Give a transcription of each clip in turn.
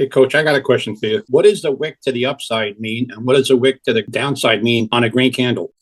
Hey, Coach, I got a question for you. What does the wick to the upside mean, and what does the wick to the downside mean on a green candle?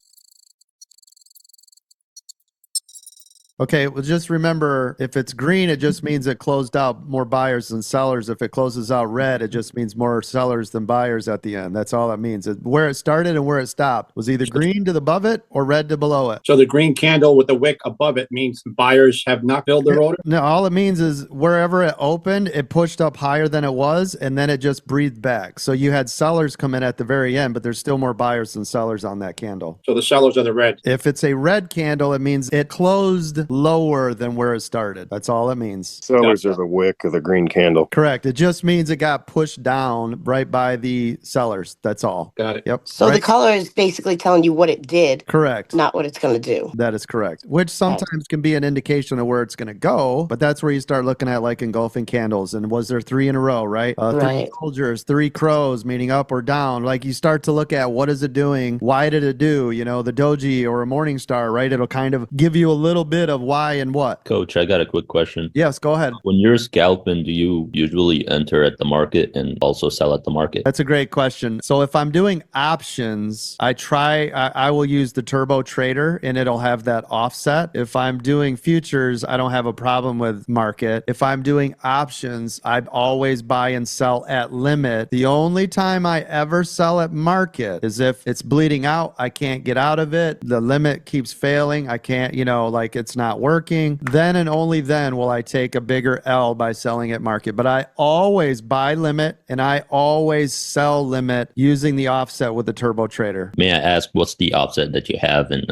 Okay, well, just remember if it's green, it just means it closed out more buyers than sellers. If it closes out red, it just means more sellers than buyers at the end. That's all it means. Where it started and where it stopped was either green to above it or red to below it. So the green candle with the wick above it means buyers have not filled their order? No, all it means is wherever it opened, it pushed up higher than it was, and then it just breathed back. So you had sellers come in at the very end, but there's still more buyers than sellers on that candle. So the sellers are the red. If it's a red candle, it means it closed lower than where it started. That's all it means. Sellers are the wick of the green candle. Correct. It just means it got pushed down right by the sellers. That's all. Got it. Yep. So Right. the color is basically telling you what it did, Correct. not what it's going to do. That is correct. Which sometimes can be an indication of where it's going to go, but that's where you start looking at like engulfing candles. And was there 3 in a row, right? Three Right. soldiers, 3 crows, meaning up or down. Like you start to look at what is it doing? Why did it do? You know, the doji or a morning star, right? It'll kind of give you a little bit of why and what. Coach, I got a quick question. Yes, go ahead. When you're scalping, do you usually enter at the market and also sell at the market? That's a great question. So if I'm doing options, I will use the turbo trader and it'll have that offset. If I'm doing futures, I don't have a problem with market. If I'm doing options, I always buy and sell at limit. The only time I ever sell at market is if it's bleeding out, I can't get out of it. The limit keeps failing. I can't, like it's not working. Then and only then will I take a bigger L by selling at market. But I always buy limit and I always sell limit using the offset with the turbo trader. May I ask what's the offset that you have in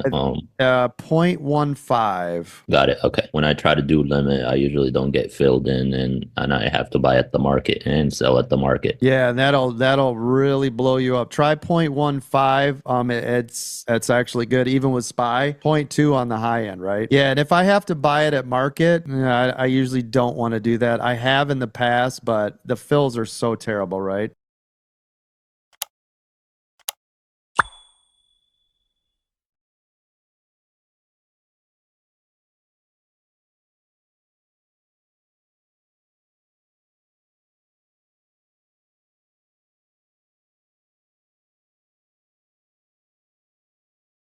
0.15. Got it. Okay. When I try to do limit, I usually don't get filled in and I have to buy at the market and sell at the market. Yeah, and that'll really blow you up. Try 0.15. It's actually good even with SPY. 0.2 on the high end, right? Yeah, and if I have to buy it at market, I usually don't want to do that. I have in the past, but the fills are so terrible, right?